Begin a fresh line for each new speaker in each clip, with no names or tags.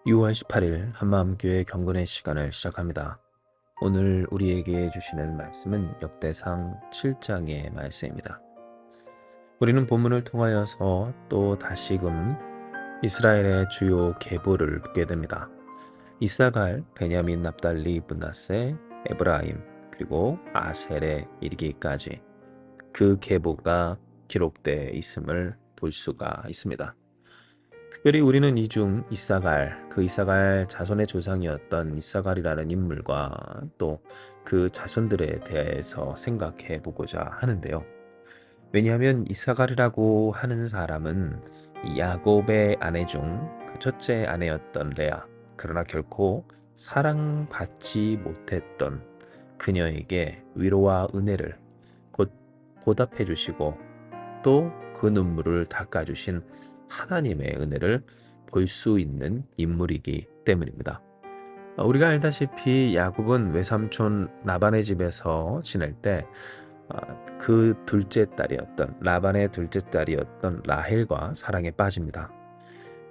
6월 18일 한마음교회 경건의 시간을 시작합니다. 오늘 우리에게 주시는 말씀은 역대상 7장의 말씀입니다. 우리는 본문을 통하여서 또 다시금 이스라엘의 주요 계보를 보게 됩니다. 이사갈, 베냐민, 납달리, 므낫세, 에브라임, 그리고 아셀에 이르기까지 그 계보가 기록되어 있음을 볼 수가 있습니다. 특별히 우리는 이 중 이사갈, 그 이사갈 자손의 조상이었던 이사갈이라는 인물과 또 그 자손들에 대해서 생각해 보고자 하는데요. 왜냐하면 이사갈이라고 하는 사람은 이 야곱의 아내 중 그 첫째 아내였던 레아, 그러나 결코 사랑받지 못했던 그녀에게 위로와 은혜를 곧 보답해 주시고 또 그 눈물을 닦아주신 하나님의 은혜를 볼 수 있는 인물이기 때문입니다. 우리가 알다시피 야곱은 외삼촌 라반의 집에서 지낼 때 그 둘째 딸이었던 라반의 둘째 딸이었던 라헬과 사랑에 빠집니다.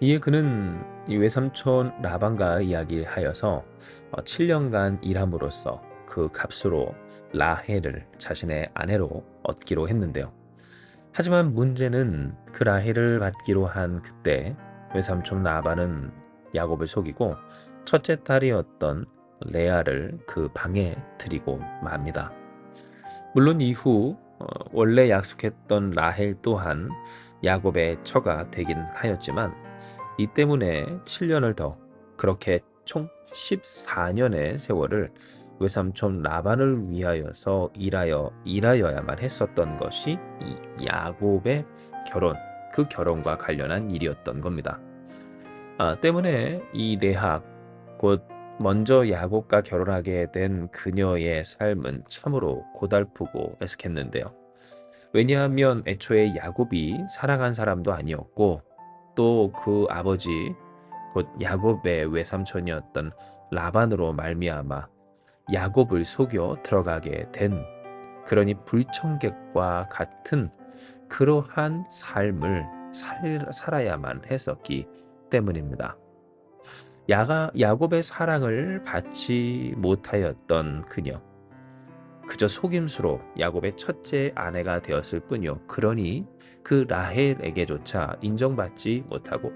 이에 그는 이 외삼촌 라반과 이야기하여서 7년간 일함으로써 그 값으로 라헬을 자신의 아내로 얻기로 했는데요. 하지만 문제는 그 라헬을 받기로 한 그때 외삼촌 라반은 야곱을 속이고 첫째 딸이었던 레아를 그 방에 들이고 맙니다. 물론 이후 원래 약속했던 라헬 또한 야곱의 처가 되긴 하였지만 이 때문에 7년을 더 그렇게 총 14년의 세월을 외삼촌 라반을 위하여서 일하여야만 했었던 것이 이 야곱의 결혼, 그 결혼과 관련한 일이었던 겁니다. 때문에 이 레하, 곧 먼저 야곱과 결혼하게 된 그녀의 삶은 참으로 고달프고 애석했는데요. 왜냐하면 애초에 야곱이 사랑한 사람도 아니었고 또 그 아버지 곧 야곱의 외삼촌이었던 라반으로 말미암아 야곱을 속여 들어가게 된 그러니 불청객과 같은 그러한 삶을 살아야만 했었기 때문입니다. 야곱의 사랑을 받지 못하였던 그녀, 그저 속임수로 야곱의 첫째 아내가 되었을 뿐이요. 그러니 그 라헬에게조차 인정받지 못하고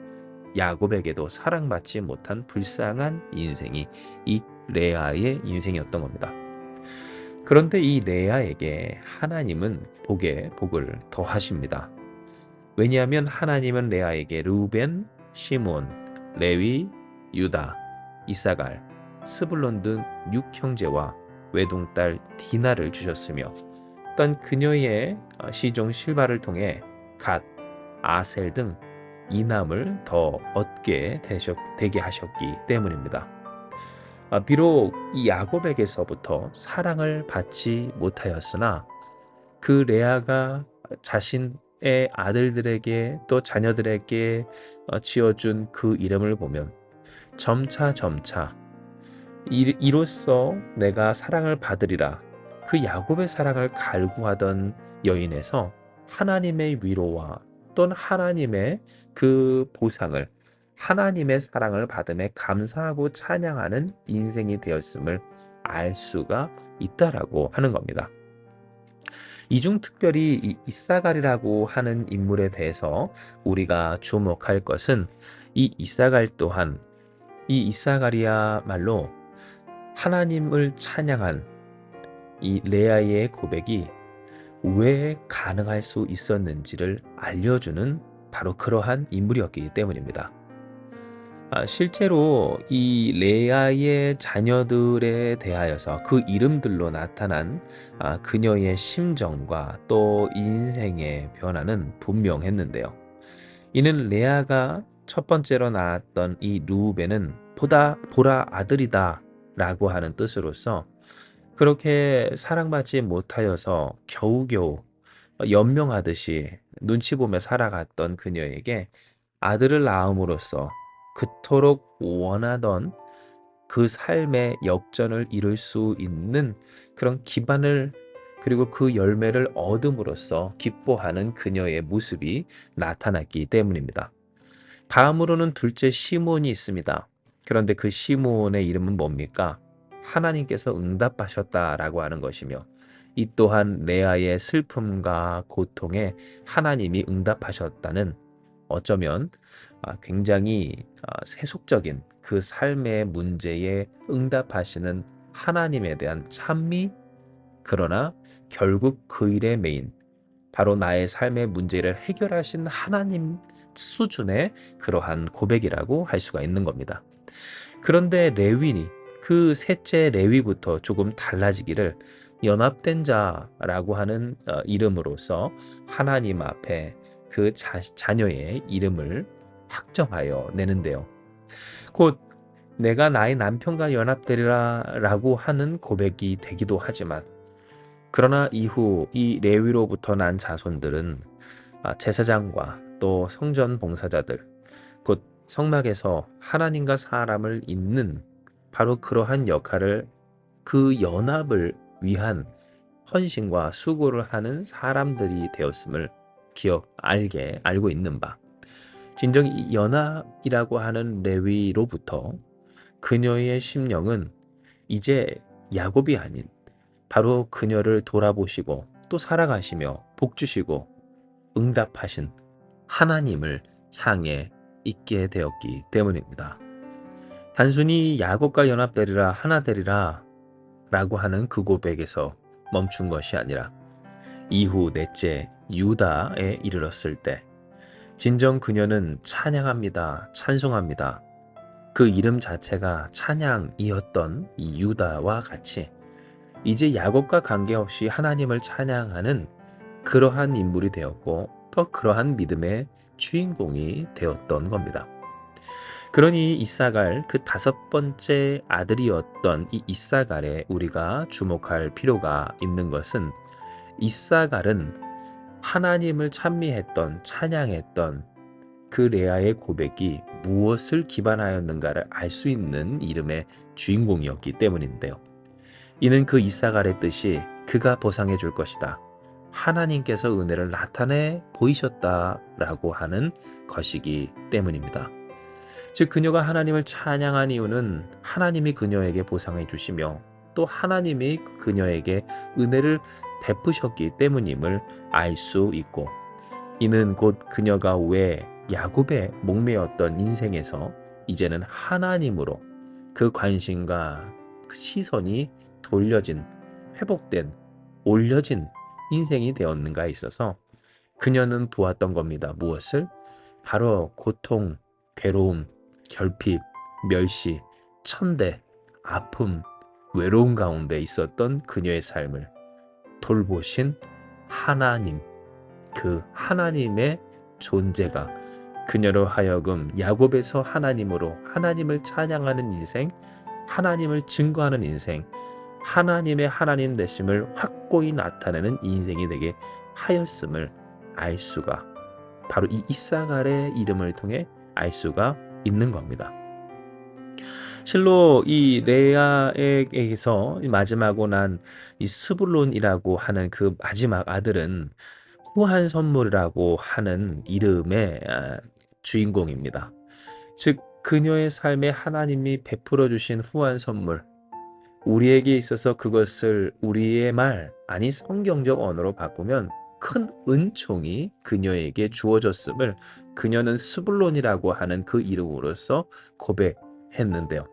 야곱에게도 사랑받지 못한 불쌍한 인생이 이 레아의 인생이었던 겁니다. 그런데 이 레아에게 하나님은 복을 더하십니다. 왜냐하면 하나님은 레아에게 르우벤, 시몬, 레위, 유다, 이사갈, 스불론 등 6형제와 외동딸 디나를 주셨으며 또한 그녀의 시종 실바를 통해 갓, 아셀 등 이남을 더 얻게 되게 하셨기 때문입니다. 비록 이 야곱에게서부터 사랑을 받지 못하였으나 그 레아가 자신의 아들들에게 또 자녀들에게 지어준 그 이름을 보면 점차 이로써 내가 사랑을 받으리라, 그 야곱의 사랑을 갈구하던 여인에서 하나님의 위로와 또는 하나님의 그 보상을, 하나님의 사랑을 받음에 감사하고 찬양하는 인생이 되었음을 알 수가 있다라고 하는 겁니다. 이 중 특별히 이 이사갈이라고 하는 인물에 대해서 우리가 주목할 것은 이 이사갈 또한, 이 이사갈이야말로 하나님을 찬양한 이 레아의 고백이 왜 가능할 수 있었는지를 알려주는 바로 그러한 인물이었기 때문입니다. 실제로 이 레아의 자녀들에 대하여서 그 이름들로 나타난 그녀의 심정과 또 인생의 변화는 분명했는데요. 이는 레아가 첫 번째로 낳았던 이 루벤은 보라 아들이다 라고 하는 뜻으로서 그렇게 사랑받지 못하여서 겨우겨우 연명하듯이 눈치 보며 살아갔던 그녀에게 아들을 낳음으로써 그토록 원하던 그 삶의 역전을 이룰 수 있는 그런 기반을, 그리고 그 열매를 얻음으로써 기뻐하는 그녀의 모습이 나타났기 때문입니다. 다음으로는 둘째 시몬이 있습니다. 그런데 그 시므온의 이름은 뭡니까? 하나님께서 응답하셨다라고 하는 것이며 이 또한 레아의 슬픔과 고통에 하나님이 응답하셨다는 어쩌면 굉장히 세속적인 그 삶의 문제에 응답하시는 하나님에 대한 찬미, 그러나 결국 그 일의 메인 바로 나의 삶의 문제를 해결하신 하나님 수준의 그러한 고백이라고 할 수가 있는 겁니다. 그런데 레위니 그 셋째 레위부터 조금 달라지기를 연합된 자라고 하는 이름으로서 하나님 앞에 그 자녀의 이름을 확정하여 내는데요. 곧 내가 나의 남편과 연합되리라라고 하는 고백이 되기도 하지만 그러나 이후 이 레위로부터 난 자손들은 제사장과 또 성전 봉사자들, 곧 성막에서 하나님과 사람을 잇는 바로 그러한 역할을 그 연합을 위한 헌신과 수고를 하는 사람들이 되었음을 알고 있는 바. 진정 이 연합이라고 하는 레위로부터 그녀의 심령은 이제 야곱이 아닌 바로 그녀를 돌아보시고 또 살아가시며 복주시고 응답하신 하나님을 향해 있게 되었기 때문입니다. 단순히 야곱과 연합되리라 하나 되리라 라고 하는 그 고백에서 멈춘 것이 아니라 이후 넷째 유다에 이르렀을 때 진정 그녀는 찬양합니다. 찬송합니다. 그 이름 자체가 찬양이었던 이 유다와 같이 이제 야곱과 관계없이 하나님을 찬양하는 그러한 인물이 되었고 또 그러한 믿음의 주인공이 되었던 겁니다. 그러니 이사갈 그 다섯 번째 아들이었던 이 이사갈에 우리가 주목할 필요가 있는 것은 이사갈은 하나님을 찬미했던 찬양했던 그 레아의 고백이 무엇을 기반하였는가를 알 수 있는 이름의 주인공이었기 때문인데요. 이는 그 이사갈의 뜻이 그가 보상해 줄 것이다. 하나님께서 은혜를 나타내 보이셨다라고 하는 것이기 때문입니다. 즉 그녀가 하나님을 찬양한 이유는 하나님이 그녀에게 보상해 주시며 또 하나님이 그녀에게 은혜를 베푸셨기 때문임을 알 수 있고 이는 곧 그녀가 왜 야곱의 목매였던 인생에서 이제는 하나님으로 그 관심과 그 시선이 돌려진 회복된 올려진 인생이 되었는가에 있어서 그녀는 보았던 겁니다. 무엇을? 바로 고통, 괴로움, 결핍, 멸시, 천대, 아픔, 외로움 가운데 있었던 그녀의 삶을 돌보신 하나님, 그 하나님의 존재가 그녀로 하여금 야곱에서 하나님으로 하나님을 찬양하는 인생, 하나님을 증거하는 인생, 하나님의 하나님 되심을 확고히 나타내는 인생이 되게 하였음을 알 수가 바로 이 이사갈의 이름을 통해 알 수가 있는 겁니다. 실로 이 레아에게서 마지막으로 난 이 스불론이라고 하는 그 마지막 아들은 후한 선물이라고 하는 이름의 주인공입니다. 즉 그녀의 삶에 하나님이 베풀어 주신 후한 선물, 우리에게 있어서 그것을 우리의 말 아니 성경적 언어로 바꾸면 큰 은총이 그녀에게 주어졌음을 그녀는 스불론이라고 하는 그 이름으로서 고백했는데요.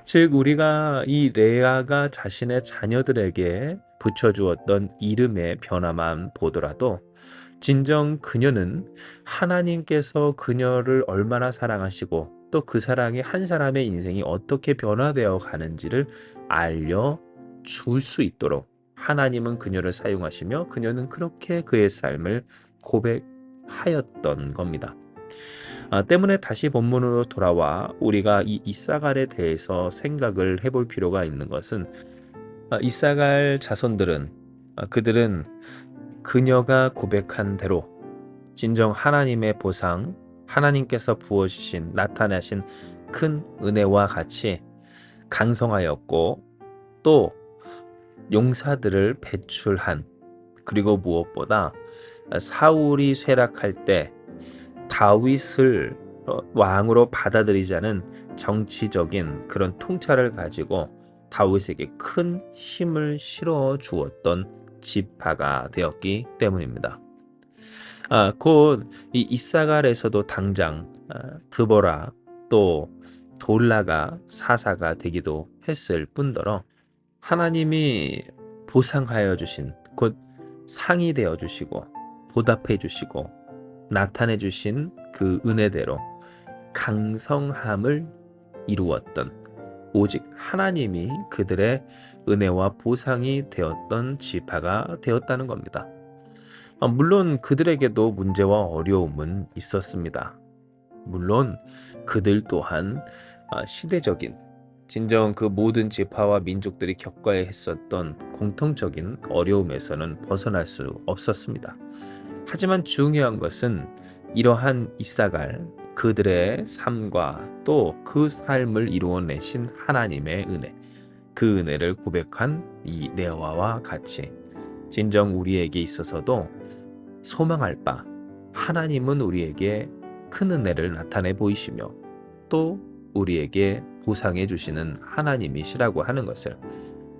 즉 우리가 이 레아가 자신의 자녀들에게 붙여주었던 이름의 변화만 보더라도 진정 그녀는 하나님께서 그녀를 얼마나 사랑하시고 또 그 사랑이 한 사람의 인생이 어떻게 변화되어 가는지를 알려줄 수 있도록 하나님은 그녀를 사용하시며 그녀는 그렇게 그의 삶을 고백하였던 겁니다. 때문에 다시 본문으로 돌아와 우리가 이 이사갈에 대해서 생각을 해볼 필요가 있는 것은 이사갈 자손들은 그들은 그녀가 고백한 대로 진정 하나님의 보상, 하나님께서 부어주신 나타나신 큰 은혜와 같이 강성하였고 또 용사들을 배출한 그리고 무엇보다 사울이 쇠락할 때 다윗을 왕으로 받아들이지 않은 정치적인 그런 통찰을 가지고 다윗에게 큰 힘을 실어 주었던 지파가 되었기 때문입니다. 곧 이 이사갈에서도 당장 드보라 또 돌라가 사사가 되기도 했을 뿐더러 하나님이 보상하여 주신 곧 상이 되어 주시고 보답해 주시고 나타내 주신 그 은혜대로 강성함을 이루었던 오직 하나님이 그들의 은혜와 보상이 되었던 지파가 되었다는 겁니다. 물론 그들에게도 문제와 어려움은 있었습니다. 물론 그들 또한 시대적인 진정 그 모든 지파와 민족들이 겪어야 했었던 공통적인 어려움에서는 벗어날 수 없었습니다. 하지만 중요한 것은 이러한 이사갈 그들의 삶과 또 그 삶을 이루어내신 하나님의 은혜, 그 은혜를 고백한 이 레아와 같이 진정 우리에게 있어서도 소망할 바 하나님은 우리에게 큰 은혜를 나타내 보이시며 또 우리에게 보상해 주시는 하나님이시라고 하는 것을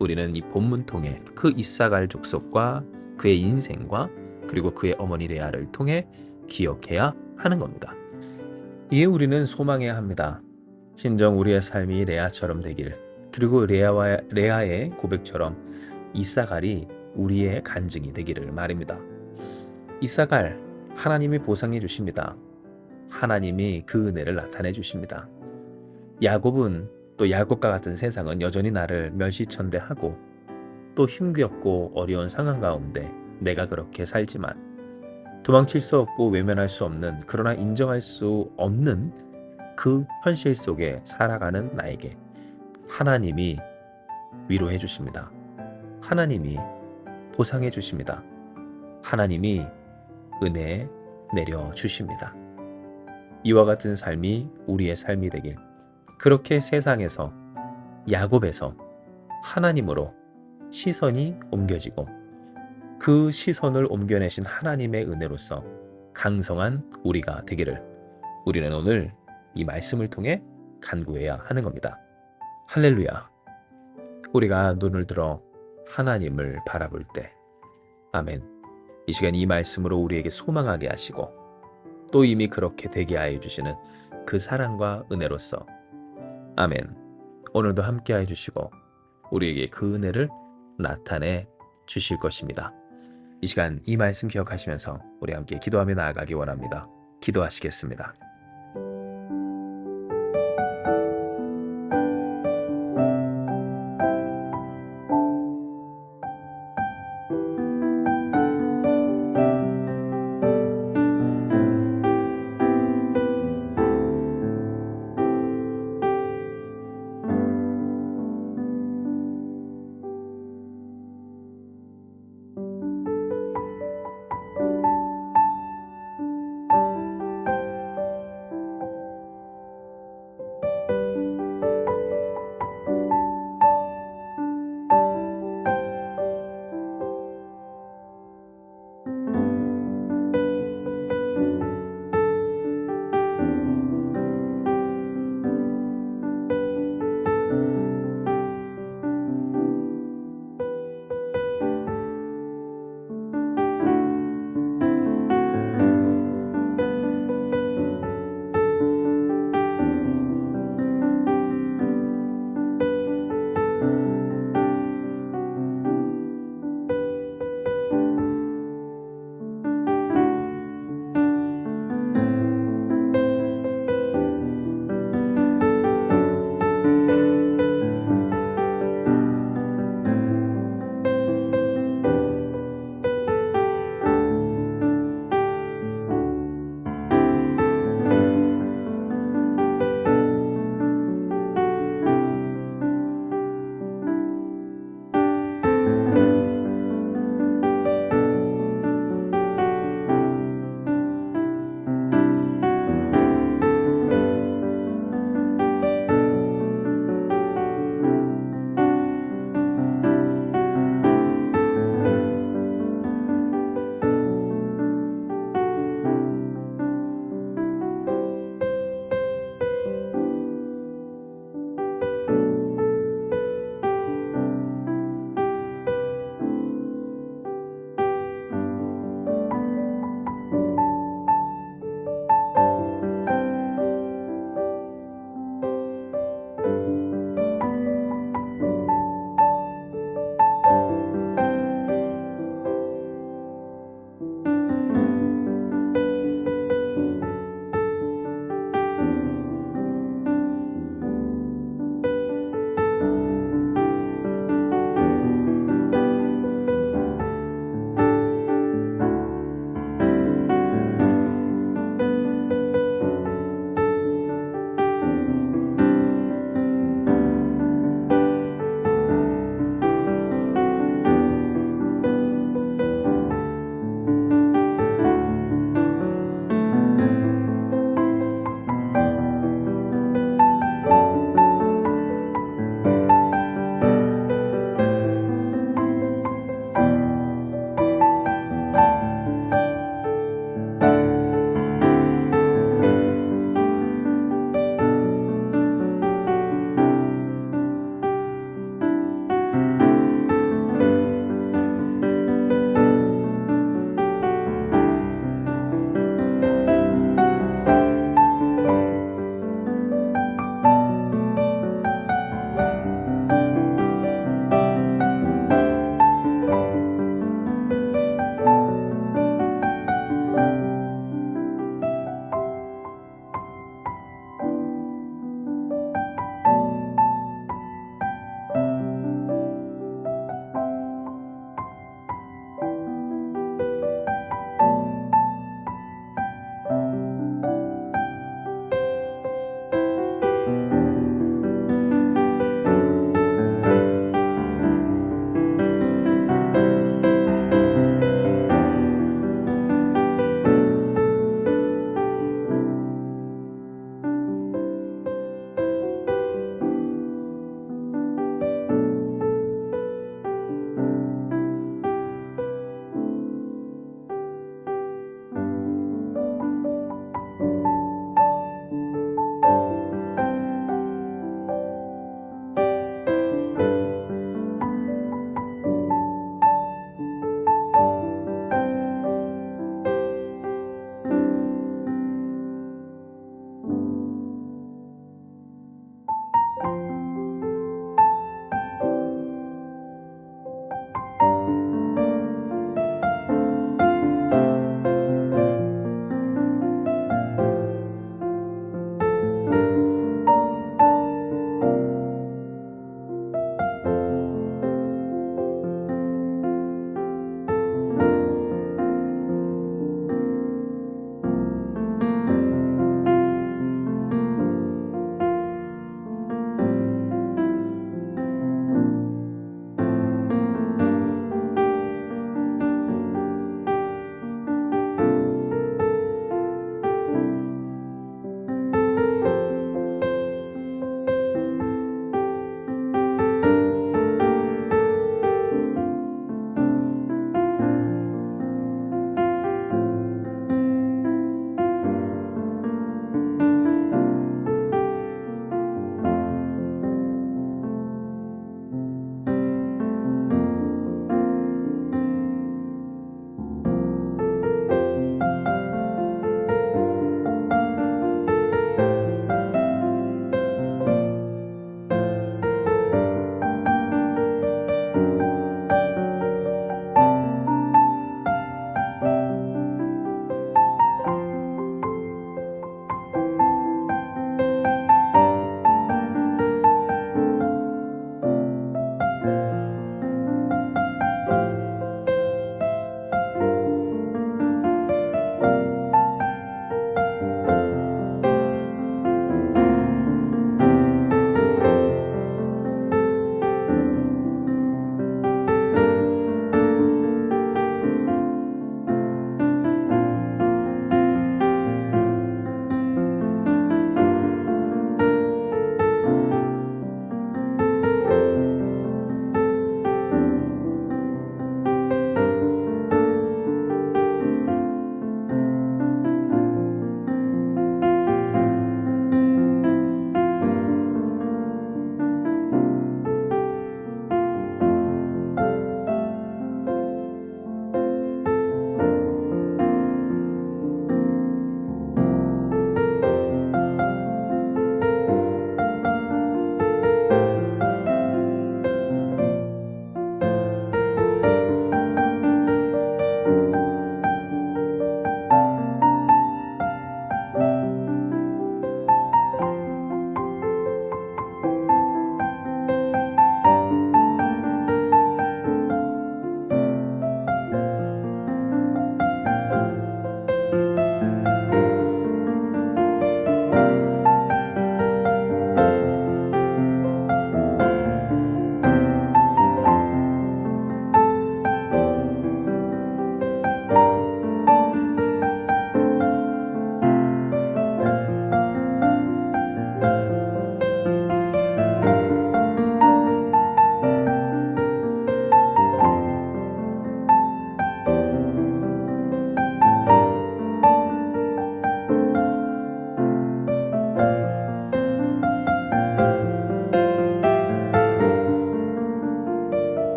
우리는 이 본문 통해 그 이사갈 족속과 그의 인생과 그리고 그의 어머니 레아를 통해 기억해야 하는 겁니다. 이에 우리는 소망해야 합니다. 진정 우리의 삶이 레아처럼 되길, 그리고 레아의 고백처럼 이사갈이 우리의 간증이 되기를 말입니다. 이사갈, 하나님이 보상해 주십니다. 하나님이 그 은혜를 나타내 주십니다. 야곱은 또 야곱과 같은 세상은 여전히 나를 멸시천대하고 또 힘겹고 어려운 상황 가운데 내가 그렇게 살지만 도망칠 수 없고 외면할 수 없는, 그러나 인정할 수 없는 그 현실 속에 살아가는 나에게 하나님이 위로해 주십니다. 하나님이 보상해 주십니다. 하나님이 은혜 내려 주십니다. 이와 같은 삶이 우리의 삶이 되길, 그렇게 세상에서 야곱에서 하나님으로 시선이 옮겨지고 그 시선을 옮겨내신 하나님의 은혜로서 강성한 우리가 되기를 우리는 오늘 이 말씀을 통해 간구해야 하는 겁니다. 할렐루야. 우리가 눈을 들어 하나님을 바라볼 때, 아멘. 이 시간 이 말씀으로 우리에게 소망하게 하시고 또 이미 그렇게 되게 하여 주시는 그 사랑과 은혜로서 아멘. 오늘도 함께해 주시고 우리에게 그 은혜를 나타내 주실 것입니다. 이 시간 이 말씀 기억하시면서 우리 함께 기도하며 나아가기 원합니다. 기도하시겠습니다.